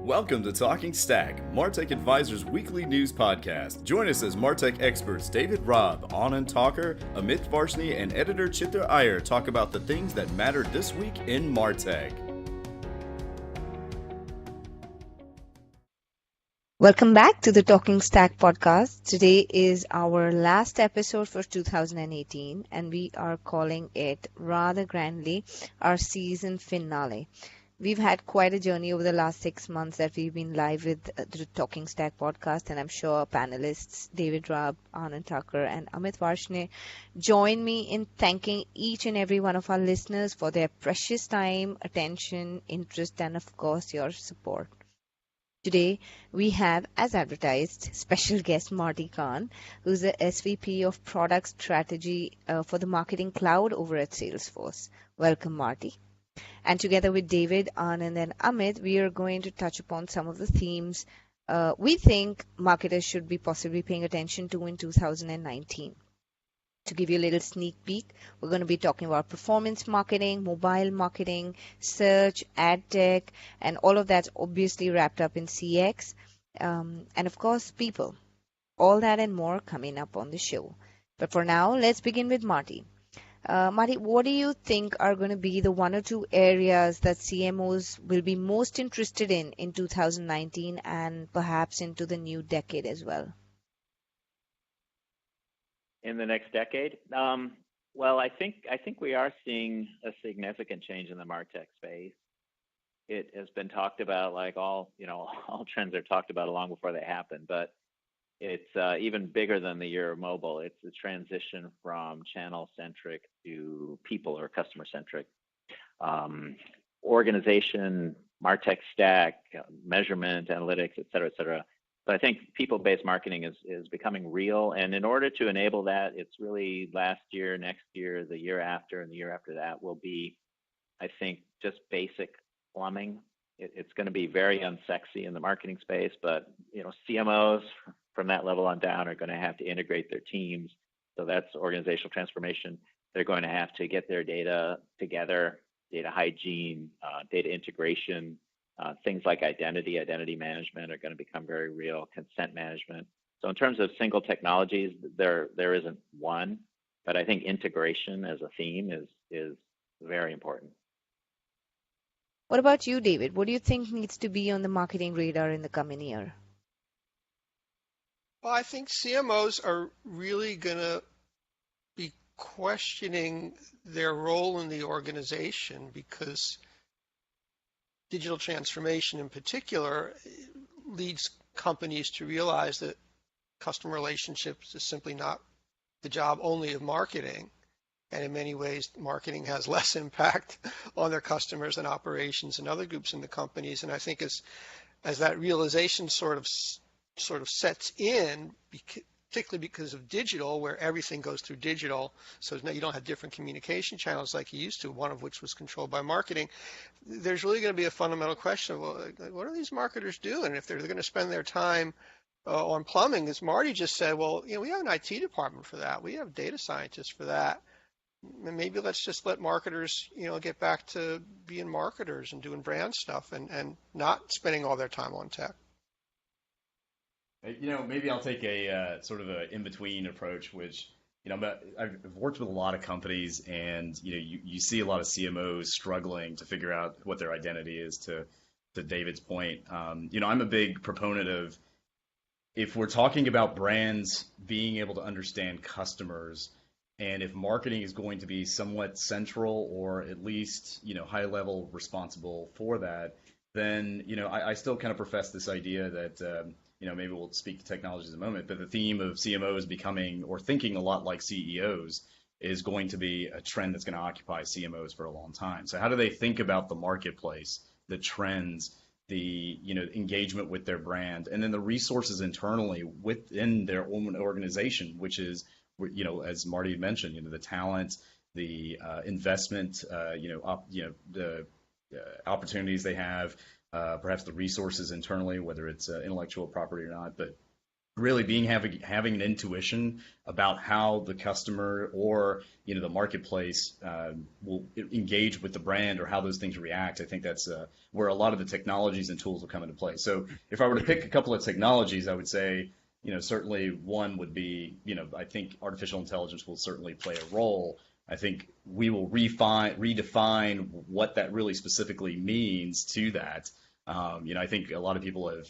Welcome to Talking Stack, Martech Advisor's weekly news podcast. Join us as Martech experts David Robb, Anand Thakur, Amit Varshney, and editor Chitra Iyer talk about the things that mattered this week in Martech. Welcome back to the Talking Stack podcast. Today is our last episode for 2018, and we are calling it rather grandly our season finale. We've had quite a journey over the last 6 months that we've been live with the Talking Stack podcast, and I'm sure our panelists David Robb, Anand Thakur, and Amit Varshney join me in thanking each and every one of our listeners for their precious time, attention, interest, and of course your support. Today, we have, as advertised, special guest Marty Kihn, who's the SVP of Product Strategy for the Marketing Cloud over at Salesforce. Welcome, Marty. And together with David, Anand, and Amit, we are going to touch upon some of the themes we think marketers should be possibly paying attention to in 2019. To give you a little sneak peek, we're going to be talking about performance marketing, mobile marketing, search, ad tech, and all of that's obviously wrapped up in CX. And of course, people. All that and more coming up on the show. But for now, let's begin with Marty. Marty, what do you think are going to be the one or two areas that CMOs will be most interested in 2019 and perhaps into the new decade as well? In the next decade? Well, I think we are seeing a significant change in the MarTech space. It has been talked about, like all trends are talked about long before they happen, but it's even bigger than the year of mobile. It's the transition from channel-centric to people or customer-centric. Organization, MarTech stack, measurement, analytics, et cetera. But I think people-based marketing is becoming real. And in order to enable that, it's really last year, next year, the year after, and the year after that will be, I think, just basic plumbing. It's going to be very unsexy in the marketing space, but CMOs from that level on down are going to have to integrate their teams. So that's organizational transformation. They're going to have to get their data together, data hygiene, data integration. Things like identity management are going to become very real, consent management. So in terms of single technologies, there isn't one, but I think integration as a theme is very important. What about you, David? What do you think needs to be on the marketing radar in the coming year? Well, I think CMOs are really going to be questioning their role in the organization because digital transformation in particular leads companies to realize that customer relationships is simply not the job only of marketing. And in many ways, marketing has less impact on their customers than operations and other groups in the companies. And I think as that realization sort of sets in, particularly because of digital, where everything goes through digital, so now you don't have different communication channels like you used to, one of which was controlled by marketing. There's really going to be a fundamental question of, well, what are these marketers doing? If they're going to spend their time on plumbing, as Marty just said, well, we have an IT department for that. We have data scientists for that. And maybe let's just let marketers, get back to being marketers and doing brand stuff and not spending all their time on tech. Maybe I'll take a sort of an in-between approach, which, I've worked with a lot of companies and, you see a lot of CMOs struggling to figure out what their identity is to David's point. I'm a big proponent of, if we're talking about brands being able to understand customers, and if marketing is going to be somewhat central or at least, high level responsible for that, then, I still kind of profess this idea that, maybe we'll speak to technology in a moment, but the theme of CMOs becoming or thinking a lot like CEOs is going to be a trend that's going to occupy CMOs for a long time. So how do they think about the marketplace, the trends, the engagement with their brand, and then the resources internally within their own organization, which is, as Marty mentioned, the talent, the investment, the opportunities they have, perhaps the resources internally, whether it's intellectual property or not. But really having an intuition about how the customer or the marketplace will engage with the brand, or how those things react. I think that's where a lot of the technologies and tools will come into play. So if I were to pick a couple of technologies, I would say certainly one would be I think artificial intelligence will certainly play a role. I think we will redefine what that really specifically means to that. I think a lot of people have,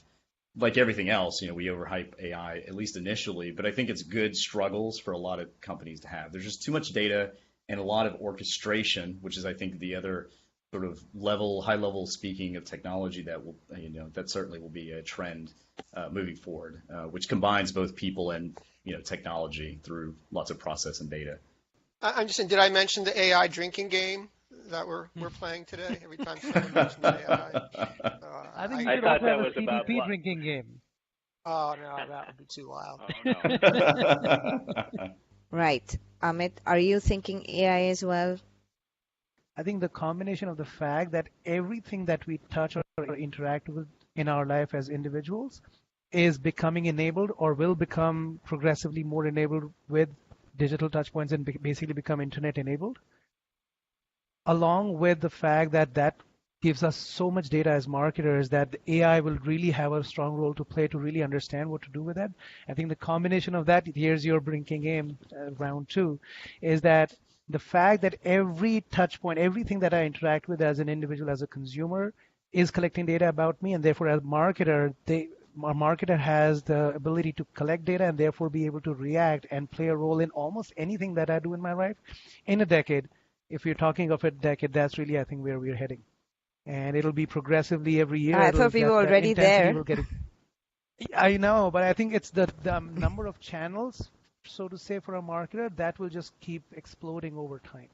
like everything else, we overhype AI, at least initially, but I think it's good struggles for a lot of companies to have. There's just too much data and a lot of orchestration, which is, I think, the other sort of high level speaking of technology that will, that certainly will be a trend moving forward, which combines both people and, technology through lots of process and data. I'm just saying, did I mention the AI drinking game that we're playing today? Every time someone mentions AI. I think you I should thought also that have a was about CDP what? drinking game. Oh, no, that would be too wild. Oh, no. Right. Amit, are you thinking AI as well? I think the combination of the fact that everything that we touch or interact with in our life as individuals is becoming enabled or will become progressively more enabled with digital touchpoints and basically become internet enabled, along with the fact that that gives us so much data as marketers that the AI will really have a strong role to play to really understand what to do with that. I think the combination of that, here's your drinking game, round two, is that the fact that every touch point, everything that I interact with as an individual, as a consumer, is collecting data about me, and therefore as a marketer, our marketer has the ability to collect data and therefore be able to react and play a role in almost anything that I do in my life. In a decade, if you're talking of a decade, that's really, I think, where we're heading. And it'll be progressively every year. I thought we were already there. I know, but I think it's the number of channels, so to say, for a marketer that will just keep exploding over time.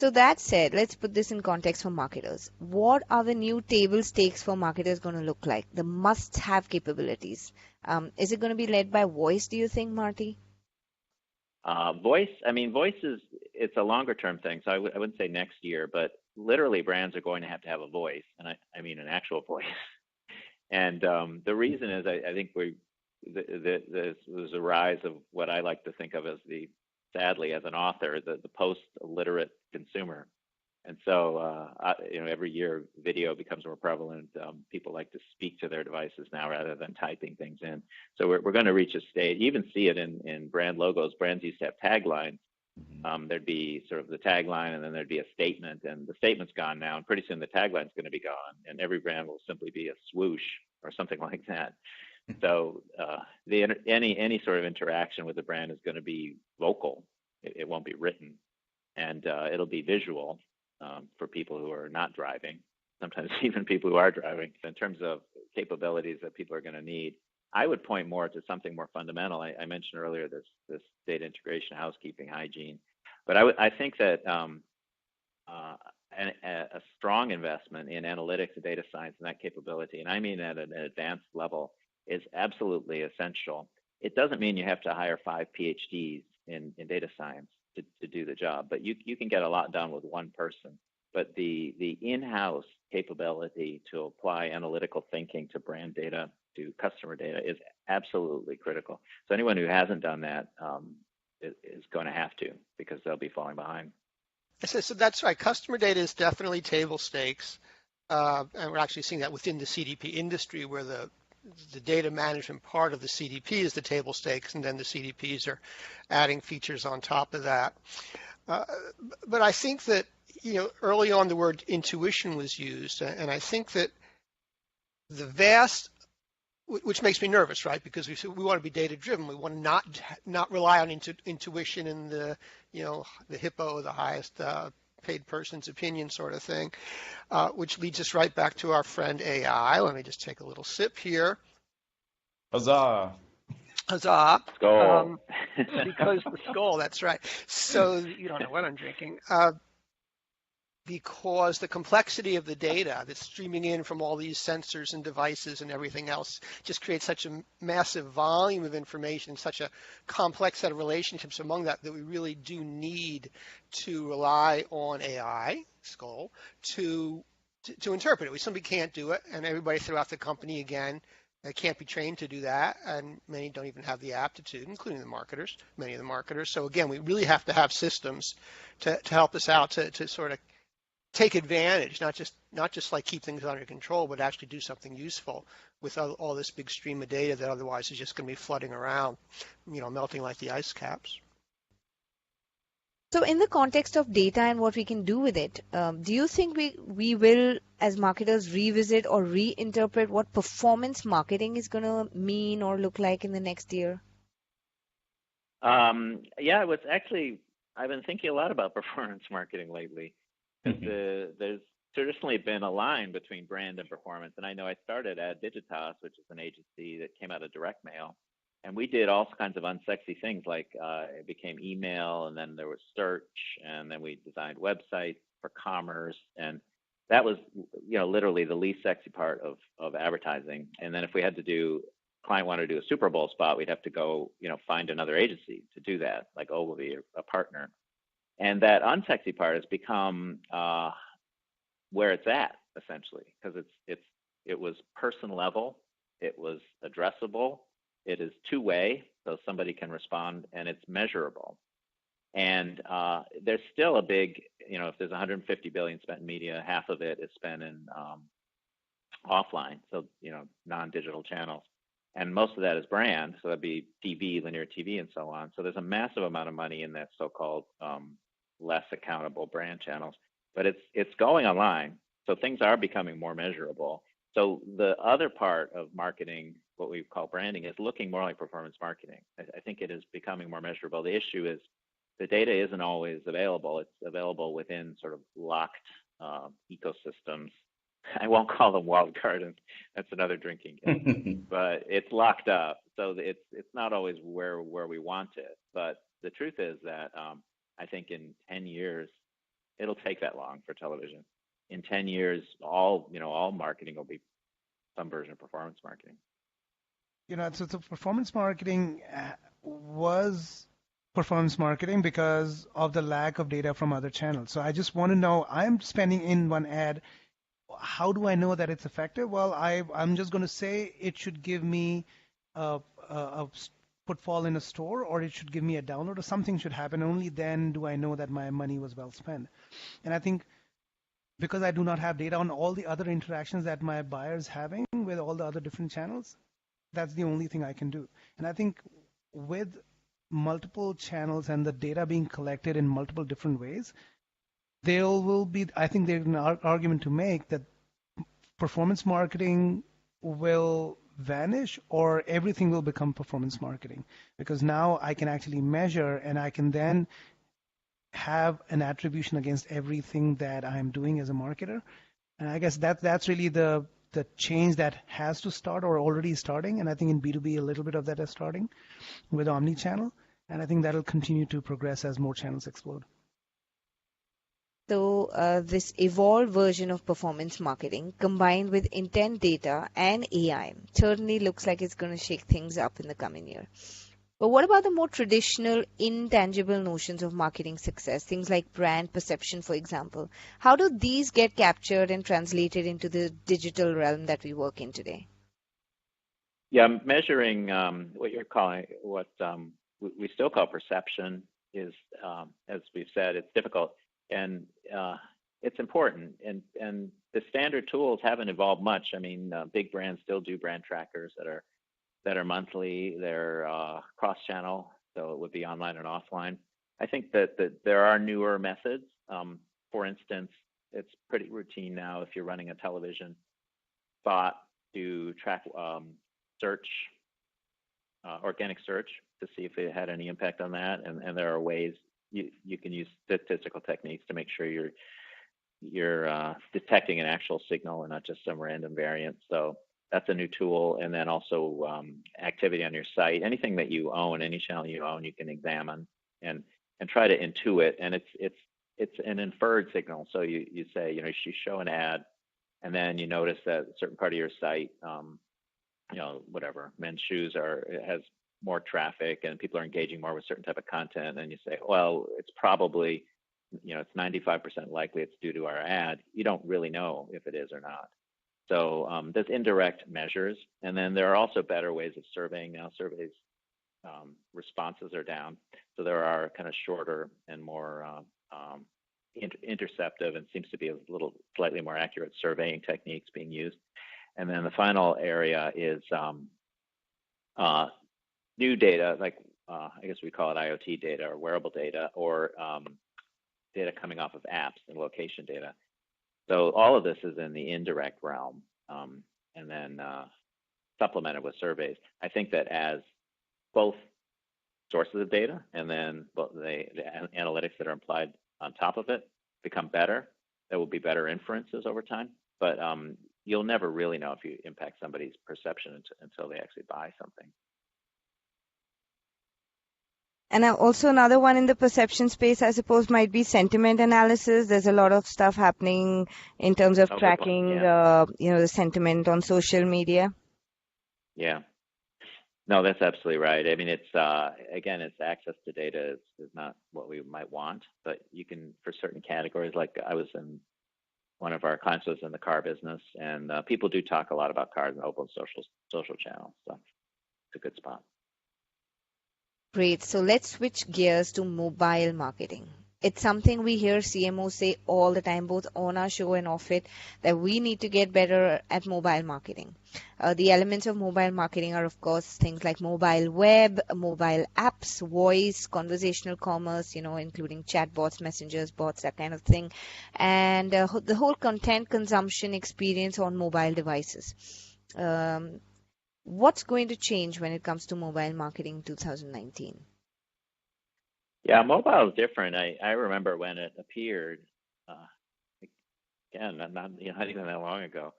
So that said, let's put this in context for marketers. What are the new table stakes for marketers going to look like? The must-have capabilities. Is it going to be led by voice, do you think, Marty? Voice it's a longer term thing. So I wouldn't say next year, but literally brands are going to have a voice, and I mean an actual voice. And the reason is I think there's a rise of what I like to think of as sadly as an author, the post-literate consumer. And so, every year video becomes more prevalent. People like to speak to their devices now rather than typing things in. So we're going to reach a state. You even see it in brand logos. Brands used to have taglines. There'd be sort of the tagline, and then there'd be a statement, and the statement's gone now. And pretty soon the tagline's going to be gone, and every brand will simply be a swoosh or something like that. So any sort of interaction with the brand is going to be vocal. It won't be written, and it'll be visual. For people who are not driving, sometimes even people who are driving. In terms of capabilities that people are going to need, I would point more to something more fundamental. I mentioned earlier this data integration, housekeeping, hygiene, but I think that a strong investment in analytics and data science and that capability, and I mean at an advanced level, is absolutely essential. It doesn't mean you have to hire 5 PhDs in data science to do the job, but you can get a lot done with one person. But the in-house capability to apply analytical thinking to brand data, to customer data, is absolutely critical. So anyone who hasn't done that is going to have to, because they'll be falling behind. So that's right. Customer data is definitely table stakes, and we're actually seeing that within the CDP industry, where the data management part of the CDP is the table stakes, and then the CDPs are adding features on top of that. But I think that, early on the word intuition was used, and I think that the vast, which makes me nervous, right? Because we want to be data driven. We want to not rely on intuition and the hippo, the highest paid person's opinion sort of thing, which leads us right back to our friend AI. Let me just take a little sip here. Huzzah! Huzzah! Skull. Because the skull, that's right. So you don't know what I'm drinking. Because the complexity of the data that's streaming in from all these sensors and devices and everything else just creates such a massive volume of information, such a complex set of relationships among that we really do need to rely on AI, Skull, to interpret it. We simply can't do it, and everybody throughout the company, again, They can't be trained to do that, and many don't even have the aptitude, including the marketers, many of the marketers. So again, we really have to have systems to help us out to sort of take advantage, not just like keep things under control, but actually do something useful with all this big stream of data that otherwise is just going to be flooding around, melting like the ice caps. So, in the context of data and what we can do with it, do you think we will, as marketers, revisit or reinterpret what performance marketing is going to mean or look like in the next year? Yeah, I've been thinking a lot about performance marketing lately. There's traditionally been a line between brand and performance, and I know I started at Digitas, which is an agency that came out of direct mail, and we did all kinds of unsexy things like it became email, and then there was search, and then we designed websites for commerce, and that was literally the least sexy part of advertising. And then if we had to do client wanted to do a Super Bowl spot, we'd have to go find another agency to do that, like Ogilvy or a partner. And that unsexy part has become where it's at, essentially, because it was person level, it was addressable, it is two-way, so somebody can respond, and it's measurable. And there's still a big, if there's 150 billion spent in media, half of it is spent in offline, so non-digital channels. And most of that is brand, so that'd be TV, linear TV, and so on. So there's a massive amount of money in that so-called less accountable brand channels, but it's going online. So things are becoming more measurable. So the other part of marketing, what we call branding, is looking more like performance marketing. I think it is becoming more measurable. The issue is the data isn't always available. It's available within sort of locked ecosystems. I won't call them walled gardens. That's another drinking game. But it's locked up. So it's not always where we want it. But the truth is that I think in 10 years, it'll take that long for television. In 10 years, all marketing will be some version of performance marketing. So performance marketing was performance marketing because of the lack of data from other channels. So I just want to know, I'm spending in one ad. How do I know that it's effective? Well, I'm just going to say it should give me a footfall in a store, or it should give me a download, or something should happen. Only then do I know that my money was well spent. And I think because I do not have data on all the other interactions that my buyer's having with all the other different channels, that's the only thing I can do. And I think with multiple channels and the data being collected in multiple different ways, I think there's an argument to make that performance marketing will vanish, or everything will become performance marketing, because now I can actually measure and I can then have an attribution against everything that I'm doing as a marketer. And I guess that's really the change that has to start or already starting. And I think in B2B, a little bit of that is starting with omnichannel. And I think that'll continue to progress as more channels explode. So this evolved version of performance marketing combined with intent data and AI certainly looks like it's going to shake things up in the coming year. But what about the more traditional, intangible notions of marketing success, things like brand perception, for example? How do these get captured and translated into the digital realm that we work in today? Yeah, measuring what we still call perception is, as we've said, it's difficult. And it's important, and the standard tools haven't evolved much. I mean, big brands still do brand trackers that are monthly. They're cross-channel, so it would be online and offline. I think that there are newer methods. For instance, it's pretty routine now if you're running a television spot to track search, organic search, to see if it had any impact on that, and there are ways. You can use statistical techniques to make sure you're detecting an actual signal and not just some random variant. So that's a new tool. And then also activity on your site. Anything that you own, any channel you own, you can examine and try to intuit. And it's an inferred signal. So you say, you show an ad, and then you notice that a certain part of your site, whatever, men's shoes has more traffic and people are engaging more with certain type of content, and you say, well, it's probably, it's 95% likely it's due to our ad. You don't really know if it is or not. So there's indirect measures, and then there are also better ways of surveying now. Surveys responses are down, so there are kind of shorter and more interceptive, and seems to be a little slightly more accurate surveying techniques being used. And then the final area is new data, like I guess we call it IoT data or wearable data, or data coming off of apps and location data. So all of this is in the indirect realm, and then supplemented with surveys. I think that as both sources of data and then the analytics that are applied on top of it become better, there will be better inferences over time. But you'll never really know if you impact somebody's perception until they actually buy something. And also another one in the perception space, I suppose, might be sentiment analysis. There's a lot of stuff happening in terms of tracking, the sentiment on social media. Yeah. No, that's absolutely right. I mean, it's again, it's access to data is not what we might want, but you can, for certain categories, like I was in one of our clients was in the car business, and people do talk a lot about cars and open social channels, so it's a good spot. Great. So let's switch gears to mobile marketing. It's something we hear CMOs say all the time, both on our show and off it, that we need to get better at mobile marketing. The elements of mobile marketing are, of course, things like mobile web, mobile apps, voice, conversational commerce, including chatbots, messengers, bots, that kind of thing, and the whole content consumption experience on mobile devices. What's going to change when it comes to mobile marketing in 2019? Yeah, mobile is different. I remember when it appeared, again, not even that long ago,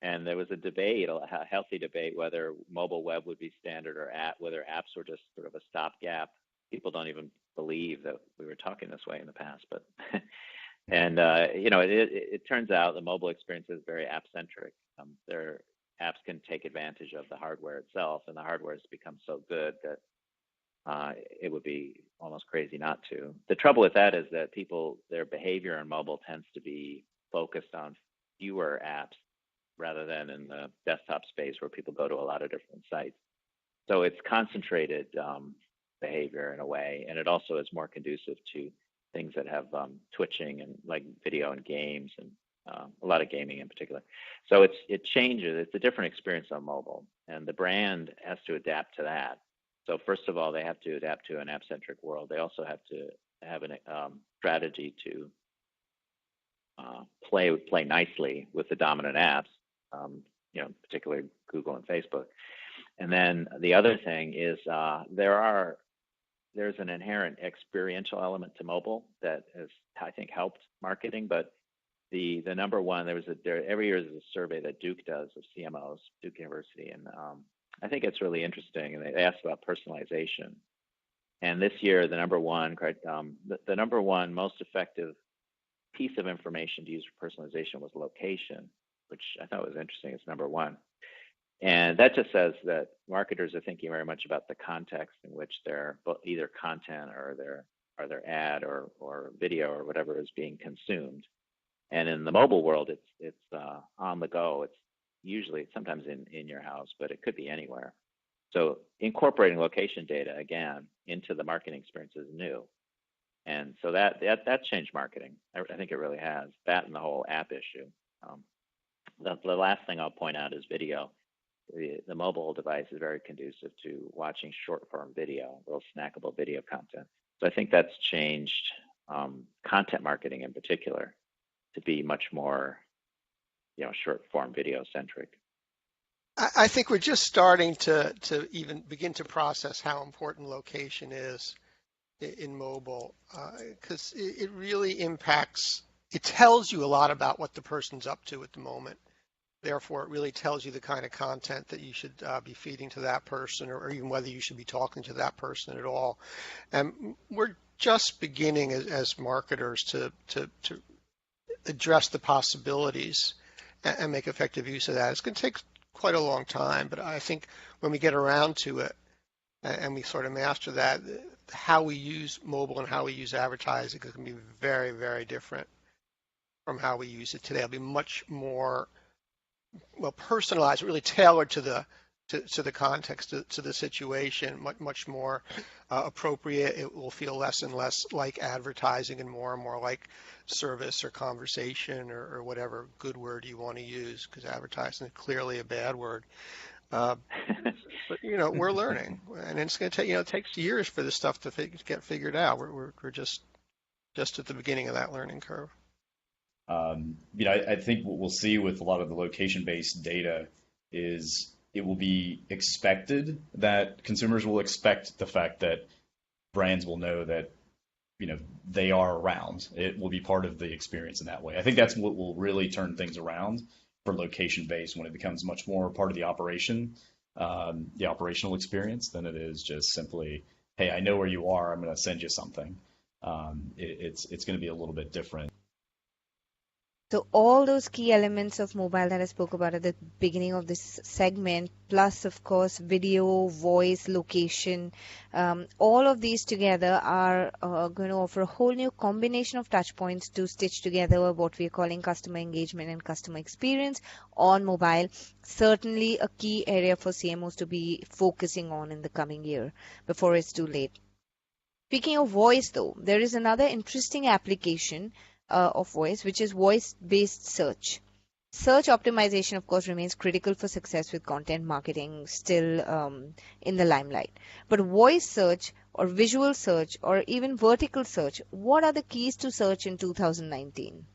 and there was a debate, a healthy debate, whether mobile web would be standard or whether apps were just sort of a stopgap. People don't even believe that we were talking this way in the past, but and it turns out the mobile experience is very app-centric. Their apps can take advantage of the hardware itself, and the hardware has become so good that it would be almost crazy not to. The trouble with that is that their behavior on mobile tends to be focused on fewer apps rather than in the desktop space where people go to a lot of different sites. So it's concentrated behavior in a way, and it also is more conducive to things that have twitching and like video and games and a lot of gaming in particular. So it changes. It's a different experience on mobile, and the brand has to adapt to that. So first of all, they have to adapt to an app-centric world. They also have to have a strategy to play nicely with the dominant apps, particularly Google and Facebook. And then the other thing is there's an inherent experiential element to mobile that has, I think, helped marketing. But the number one, every year there's a survey that Duke does of CMOs, Duke University, and I think it's really interesting, and they asked about personalization. And this year, the number one most effective piece of information to use for personalization was location, which I thought was interesting. It's number one. And that just says that marketers are thinking very much about the context in which their either content or their ad or video or whatever is being consumed. And in the mobile world, it's on the go. It's usually sometimes in your house, but it could be anywhere. So incorporating location data again into the marketing experience is new, and so that changed marketing. I think it really has. That and the whole app issue. The last thing I'll point out is video. The mobile device is very conducive to watching short form video, little snackable video content. So I think that's changed content marketing in particular to be much more short form video centric. I think we're just starting to even begin to process how important location is in mobile, because it really impacts. It tells you a lot about what the person's up to at the moment. Therefore, it really tells you the kind of content that you should be feeding to that person, or even whether you should be talking to that person at all. And we're just beginning as marketers to address the possibilities and make effective use of that. It's going to take quite a long time, but I think when we get around to it and we sort of master that, how we use mobile and how we use advertising is going to be very, very different from how we use it today. It'll be much more personalized, really tailored to the context, to the situation, much more appropriate. It will feel less and less like advertising and more like service or conversation or whatever good word you want to use, because advertising is clearly a bad word. But we're learning, and it's going to take, it takes years for this stuff to get figured out. We're just at the beginning of that learning curve. I think what we'll see with a lot of the location-based data is it will be expected that consumers will expect the fact that brands will know that, they are around. It will be part of the experience in that way. I think that's what will really turn things around for location-based when it becomes much more part of the operational experience than it is just simply, hey, I know where you are, I'm going to send you something. It's going to be a little bit different. So all those key elements of mobile that I spoke about at the beginning of this segment, plus of course video, voice, location, all of these together are going to offer a whole new combination of touch points to stitch together what we're calling customer engagement and customer experience on mobile. Certainly a key area for CMOs to be focusing on in the coming year before it's too late. Speaking of voice though, there is another interesting application of voice, which is voice-based search. Search optimization, of course, remains critical for success with content marketing still in the limelight. But voice search or visual search or even vertical search, what are the keys to search in 2019?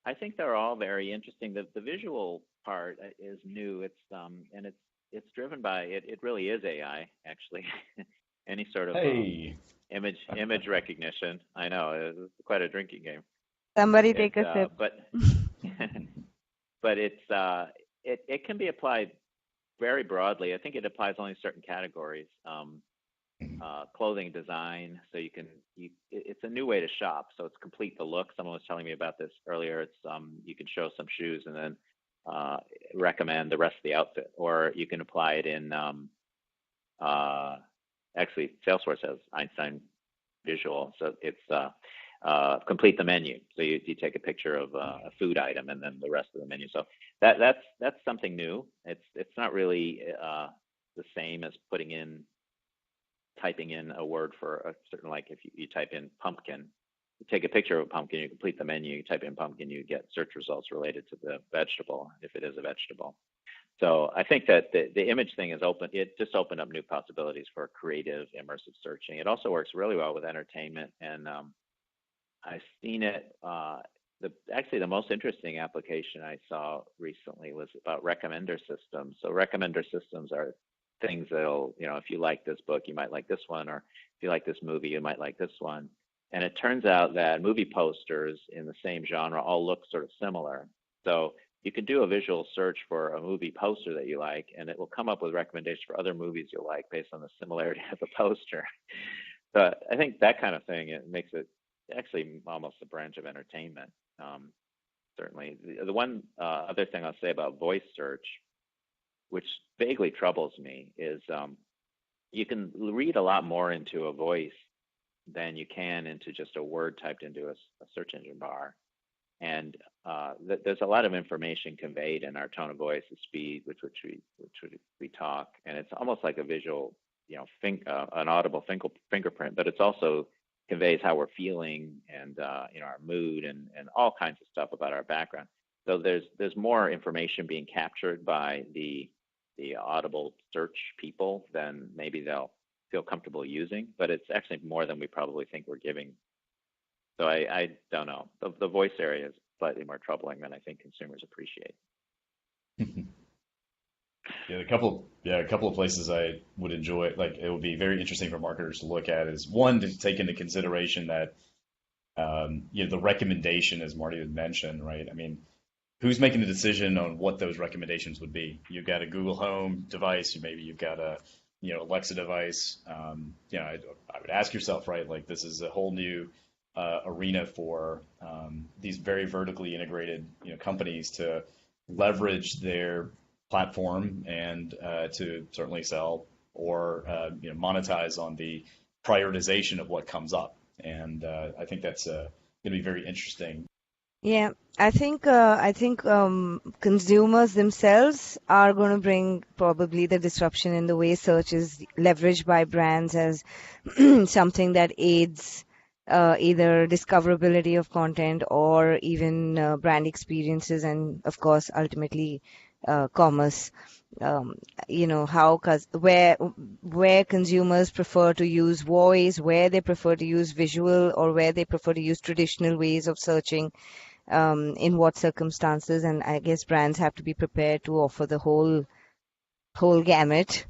I think they're all very interesting. The visual part is new. And it's driven by it really is AI actually. Any sort of image recognition. I know it's quite a drinking game. Somebody take a sip. But it can be applied very broadly. I think it applies only to certain categories. Clothing design, so it's a new way to shop. So it's complete the look. Someone was telling me about this earlier. It's you can show some shoes and then recommend the rest of the outfit, or you can apply it in. Actually, Salesforce has Einstein Visual, so it's complete the menu. So you take a picture of a food item and then the rest of the menu. So that's something new. It's not really the same as typing in a word for a certain, like if you type in pumpkin, you take a picture of a pumpkin, you complete the menu, you type in pumpkin, you get search results related to the vegetable if it is a vegetable. So I think that the image thing is open. It just opened up new possibilities for creative, immersive searching. It also works really well with entertainment, and I've seen it. Actually, the most interesting application I saw recently was about recommender systems. So recommender systems are things that'll, if you like this book, you might like this one, or if you like this movie, you might like this one. And it turns out that movie posters in the same genre all look sort of similar. So you can do a visual search for a movie poster that you like, and it will come up with recommendations for other movies you like based on the similarity of the poster. So I think that kind of thing, it makes it actually almost a branch of entertainment. Certainly. The one other thing I'll say about voice search, which vaguely troubles me, is you can read a lot more into a voice than you can into just a word typed into a search engine bar. And there's a lot of information conveyed in our tone of voice, the speed with which we talk, and it's almost like a visual, an audible fingerprint, but it's also conveys how we're feeling and our mood and all kinds of stuff about our background. So there's more information being captured by the audible search people than maybe they'll feel comfortable using, but it's actually more than we probably think we're giving. So I don't know. The voice area is slightly more troubling than I think consumers appreciate. A couple of places I would enjoy, like it would be very interesting for marketers to look at, is one, to take into consideration that the recommendation, as Marty had mentioned, right? I mean, who's making the decision on what those recommendations would be? You've got a Google Home device, maybe you've got a Alexa device. I would ask yourself, right? Like, this is a whole new arena for these very vertically integrated companies to leverage their platform and to certainly sell or monetize on the prioritization of what comes up. And I think that's going to be very interesting Yeah, I think consumers themselves are going to bring probably the disruption in the way search is leveraged by brands as something that aids either discoverability of content or even brand experiences, and of course ultimately commerce. Um, how where consumers prefer to use voice, where they prefer to use visual, or where they prefer to use traditional ways of searching, in what circumstances, and I guess brands have to be prepared to offer the whole gamut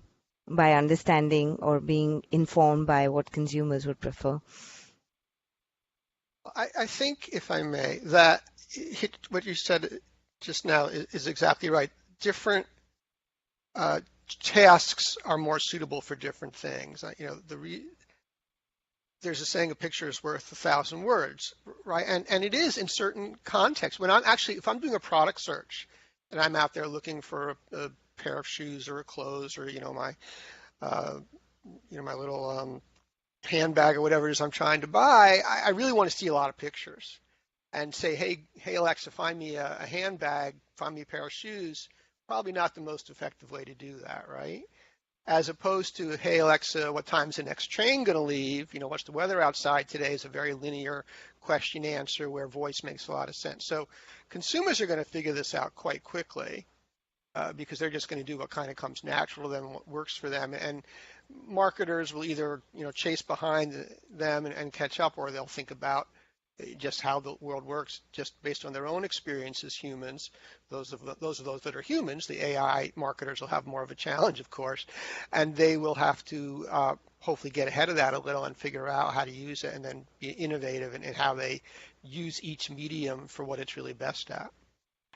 by understanding or being informed by what consumers would prefer. I think, if I may, that what you said just now is exactly right. Different tasks are more suitable for different things. There's a saying, a picture is worth 1,000 words, right? And it is in certain contexts. If I'm doing a product search and I'm out there looking for a pair of shoes or a clothes or uh, my little handbag or whatever it is I'm trying to buy, I really want to see a lot of pictures and say, hey Alexa, find me a handbag, find me a pair of shoes. Probably not the most effective way to do that, right? As opposed to, hey Alexa, what time's the next train going to leave? What's the weather outside today? Is a very linear question answer where voice makes a lot of sense. So consumers are going to figure this out quite quickly because they're just going to do what kind of comes natural to them, what works for them. And marketers will either chase behind them and catch up, or they'll think about just how the world works just based on their own experience as humans. Those that are humans, the AI marketers will have more of a challenge, of course, and they will have to hopefully get ahead of that a little and figure out how to use it and then be innovative in how they use each medium for what it's really best at.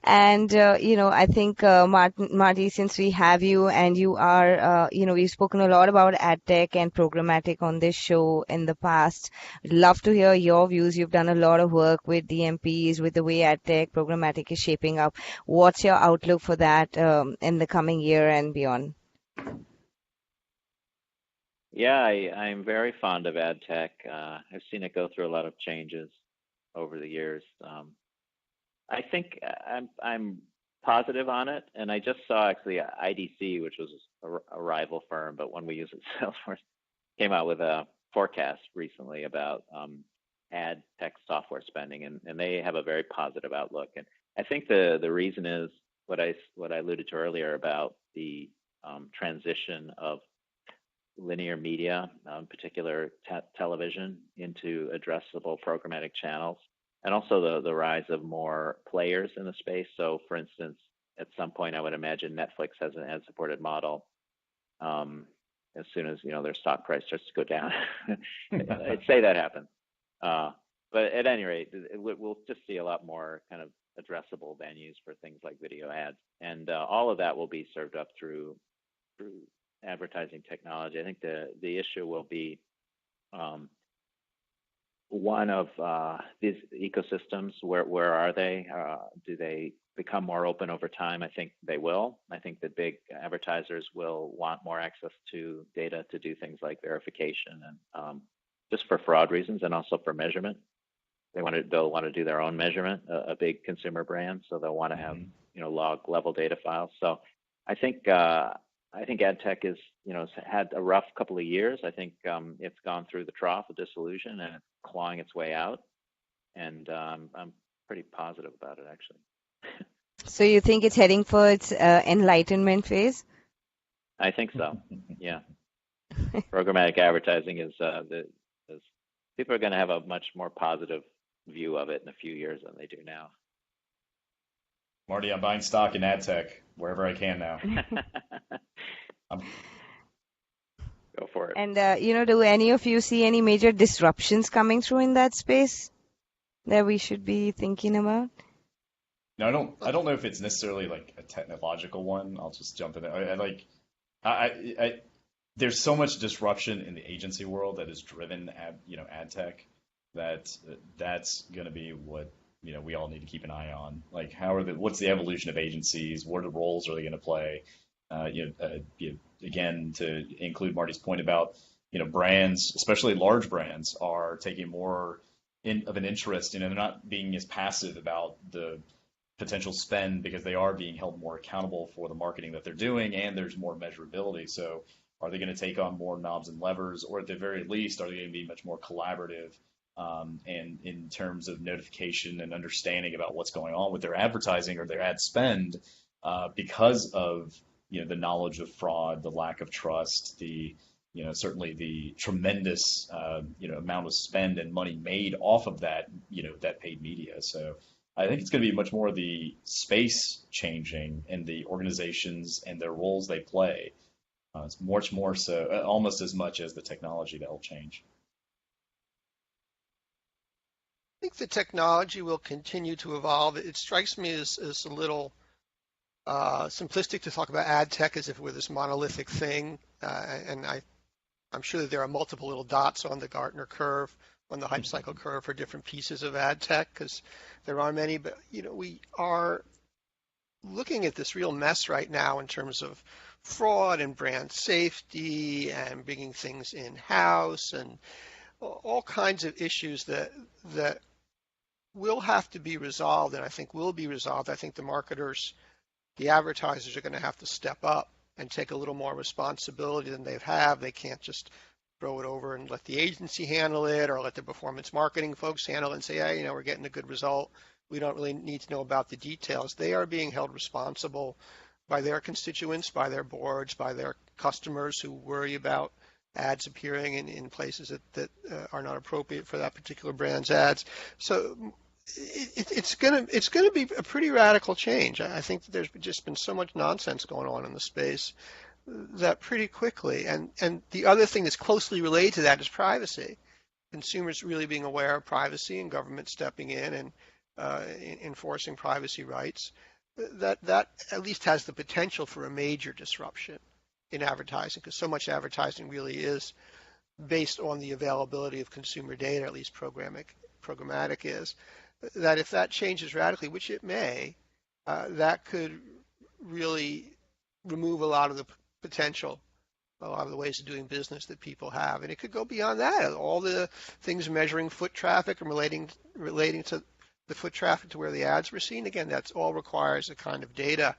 And I think Marty, since we have you and you are, we've spoken a lot about ad tech and programmatic on this show in the past. Love to hear your views. You've done a lot of work with DMPs, with the way ad tech programmatic is shaping up. What's your outlook for that in the coming year and beyond? Yeah, I'm very fond of ad tech. I've seen it go through a lot of changes over the years. I think I'm positive on it, and I just saw actually IDC, which was a rival firm, but one we use at Salesforce, came out with a forecast recently about ad tech software spending, and they have a very positive outlook. And I think the reason is what I alluded to earlier about the transition of linear media, particular television, into addressable programmatic channels, and also the rise of more players in the space. So, for instance, at some point, I would imagine Netflix has an ad-supported model. As soon as their stock price starts to go down, I'd say that happens. But at any rate, we'll just see a lot more kind of addressable venues for things like video ads, and all of that will be served up through advertising technology. I think the issue will be one of these ecosystems. Where are they? Do they become more open over time? I think they will. I think the big advertisers will want more access to data to do things like verification and just for fraud reasons, and also for measurement. They'll want to do their own measurement. A big consumer brand, so they'll want to have log level data files. So I think ad tech is has had a rough couple of years. I think it's gone through the trough of disillusion and it's clawing its way out. And I'm pretty positive about it, actually. So you think it's heading for its enlightenment phase? I think so. Yeah. Programmatic advertising is people are going to have a much more positive view of it in a few years than they do now. Marty, I'm buying stock in ad tech wherever I can now. Go for it. And do any of you see any major disruptions coming through in that space that we should be thinking about? No, I don't know if it's necessarily like a technological one. I'll just jump in there. There's so much disruption in the agency world that has driven ad tech that's going to be what we all need to keep an eye on. Like, what's the evolution of agencies? What are the roles are they going to play? Again, to include Marty's point about brands, especially large brands, are taking more of an interest. They're not being as passive about the potential spend because they are being held more accountable for the marketing that they're doing, and there's more measurability. So are they going to take on more knobs and levers, or at the very least, are they going to be much more collaborative and in terms of notification and understanding about what's going on with their advertising or their ad spend because of the knowledge of fraud, the lack of trust, the certainly the tremendous amount of spend and money made off of that that paid media. So I think it's going to be much more the space changing and the organizations and their roles they play. It's much more so, almost as much as the technology that will change. I think the technology will continue to evolve. It strikes me as a little simplistic to talk about ad tech as if it were this monolithic thing. And I'm sure that there are multiple little dots on the Gartner curve, on the hype cycle curve for different pieces of ad tech, because there are many. But we are looking at this real mess right now in terms of fraud and brand safety and bringing things in-house and all kinds of issues that will have to be resolved, and I think will be resolved. I think the marketers, the advertisers are going to have to step up and take a little more responsibility than they've had. They can't just throw it over and let the agency handle it or let the performance marketing folks handle it and say, hey, we're getting a good result. We don't really need to know about the details. They are being held responsible by their constituents, by their boards, by their customers who worry about ads appearing in places that are not appropriate for that particular brand's ads. So it's going to be a pretty radical change. I think that there's just been so much nonsense going on in the space that pretty quickly. And the other thing that's closely related to that is privacy. Consumers really being aware of privacy and government stepping in and enforcing privacy rights. That at least has the potential for a major disruption in advertising, because so much advertising really is based on the availability of consumer data, at least programmatic is, that if that changes radically, which it may, that could really remove a lot of the potential, a lot of the ways of doing business that people have. And it could go beyond that. All the things measuring foot traffic and relating to the foot traffic to where the ads were seen, again, that's all requires a kind of data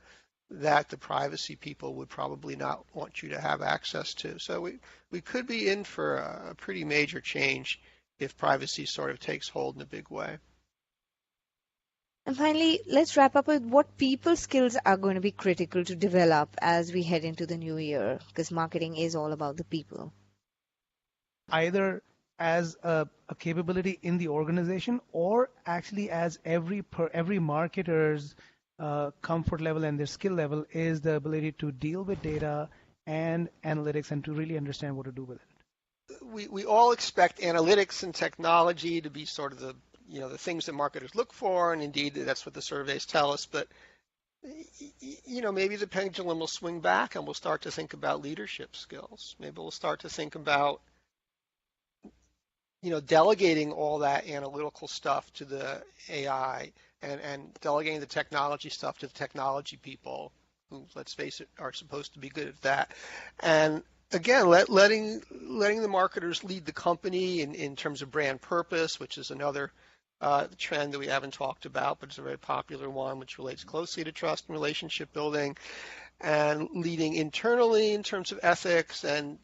that the privacy people would probably not want you to have access to. So we could be in for a pretty major change if privacy sort of takes hold in a big way. And finally, let's wrap up with what people skills are going to be critical to develop as we head into the new year, because marketing is all about the people. Either as a capability in the organization or actually as every marketer's comfort level and their skill level is the ability to deal with data and analytics and to really understand what to do with it. We all expect analytics and technology to be sort of the things that marketers look for, and indeed that's what the surveys tell us. But maybe the pendulum will swing back and we'll start to think about leadership skills. Maybe we'll start to think about delegating all that analytical stuff to the AI and delegating the technology stuff to the technology people who, let's face it, are supposed to be good at that. And again, letting the marketers lead the company in terms of brand purpose, which is another trend that we haven't talked about, but it's a very popular one, which relates closely to trust and relationship building, and leading internally in terms of ethics. And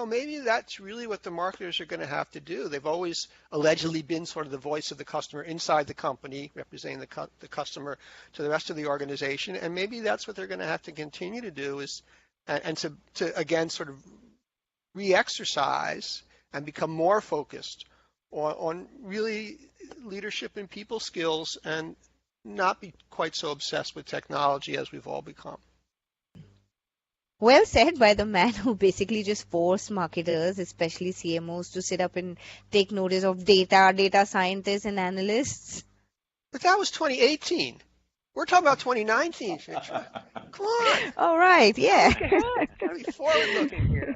maybe that's really what the marketers are going to have to do. They've always allegedly been sort of the voice of the customer inside the company, representing the customer to the rest of the organization. And maybe that's what they're going to have to continue to do and to again sort of re-exercise and become more focused on really leadership and people skills and not be quite so obsessed with technology as we've all become. Well said by the man who basically just forced marketers, especially CMOs, to sit up and take notice of data scientists and analysts. But that was 2018. We're talking about 2019, Fitra. Come on. All right, yeah. Gotta be forward-looking here.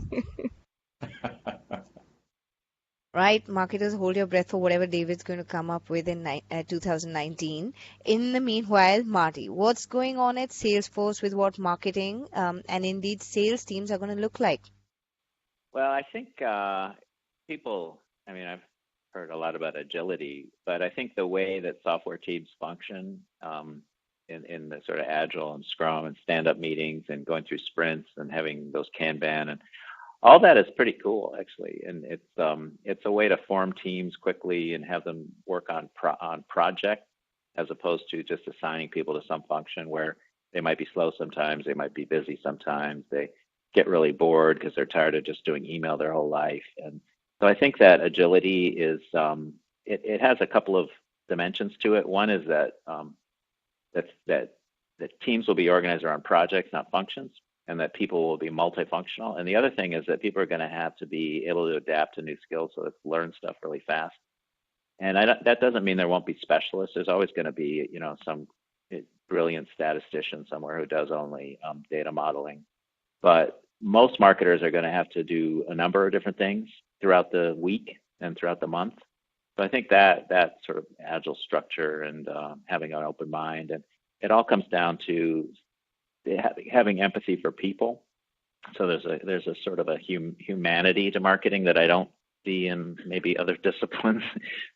Right, marketers, hold your breath for whatever David's going to come up with in 2019. In the meanwhile, Marty, what's going on at Salesforce with what marketing and indeed sales teams are going to look like? Well, I think people, I've heard a lot about agility, but I think the way that software teams function in the sort of agile and scrum and stand-up meetings and going through sprints and having those Kanban and all that is pretty cool, actually. And it's a way to form teams quickly and have them work on projects as opposed to just assigning people to some function where they might be slow sometimes, they might be busy sometimes, they get really bored because they're tired of just doing email their whole life. And so I think that agility is it has a couple of dimensions to it. One is that that teams will be organized around projects, not functions, and that people will be multifunctional. And the other thing is that people are going to have to be able to adapt to new skills, so let's learn stuff really fast. And that doesn't mean there won't be specialists. There's always going to be, some brilliant statistician somewhere who does only data modeling. But most marketers are going to have to do a number of different things throughout the week and throughout the month. So I think that sort of agile structure and having an open mind, and it all comes down to having empathy for people. So there's a sort of a humanity to marketing that I don't see in maybe other disciplines.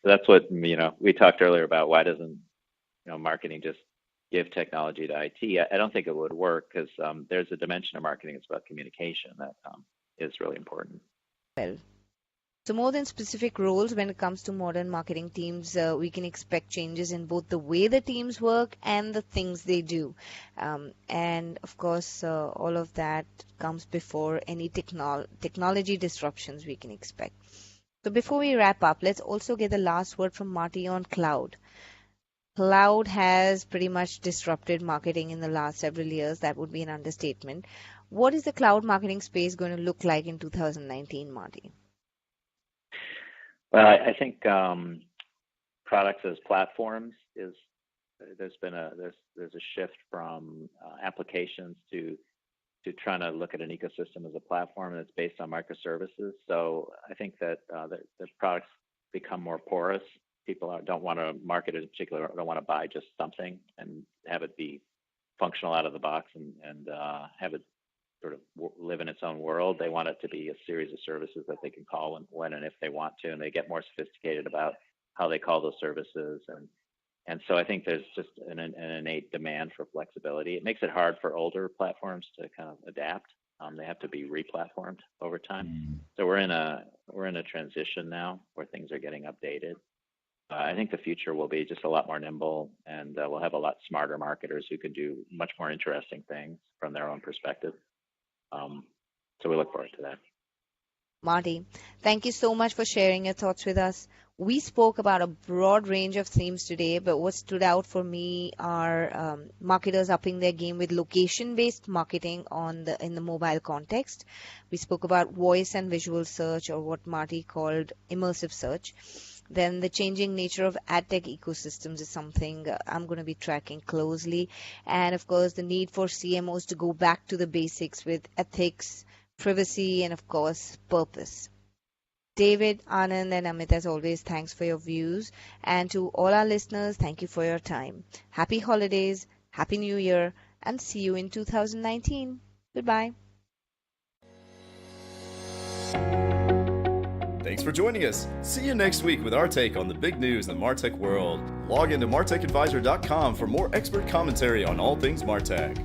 So that's what we talked earlier about. Why doesn't marketing just give technology to IT? I don't think it would work because there's a dimension of marketing. It's about communication that is really important. Well, so more than specific roles, when it comes to modern marketing teams, we can expect changes in both the way the teams work and the things they do. And of course, all of that comes before any technology disruptions we can expect. So before we wrap up, let's also get the last word from Marty on cloud. Cloud has pretty much disrupted marketing in the last several years. That would be an understatement. What is the cloud marketing space going to look like in 2019, Marty? Well, I think products as platforms there's a shift from applications to trying to look at an ecosystem as a platform that's based on microservices. So I think that the products become more porous. People don't want to market in particular, don't want to buy just something and have it be functional out of the box and have it sort of live in its own world. They want it to be a series of services that they can call when and if they want to, and they get more sophisticated about how they call those services. And so I think there's just an innate demand for flexibility. It makes it hard for older platforms to kind of adapt. They have to be re-platformed over time. So we're in a transition now where things are getting updated. I think the future will be just a lot more nimble, and we'll have a lot smarter marketers who can do much more interesting things from their own perspective. So we look forward to that. Marty, thank you so much for sharing your thoughts with us. We spoke about a broad range of themes today, but what stood out for me are marketers upping their game with location-based marketing in the mobile context. We spoke about voice and visual search, or what Marty called immersive search. Then the changing nature of ad tech ecosystems is something I'm going to be tracking closely. And of course, the need for CMOs to go back to the basics with ethics, privacy, and of course, purpose. David, Anand, and Amit, as always, thanks for your views. And to all our listeners, thank you for your time. Happy holidays, Happy New Year, and see you in 2019. Goodbye. Thanks for joining us. See you next week with our take on the big news in the MarTech world. Log into martechadvisor.com for more expert commentary on all things MarTech.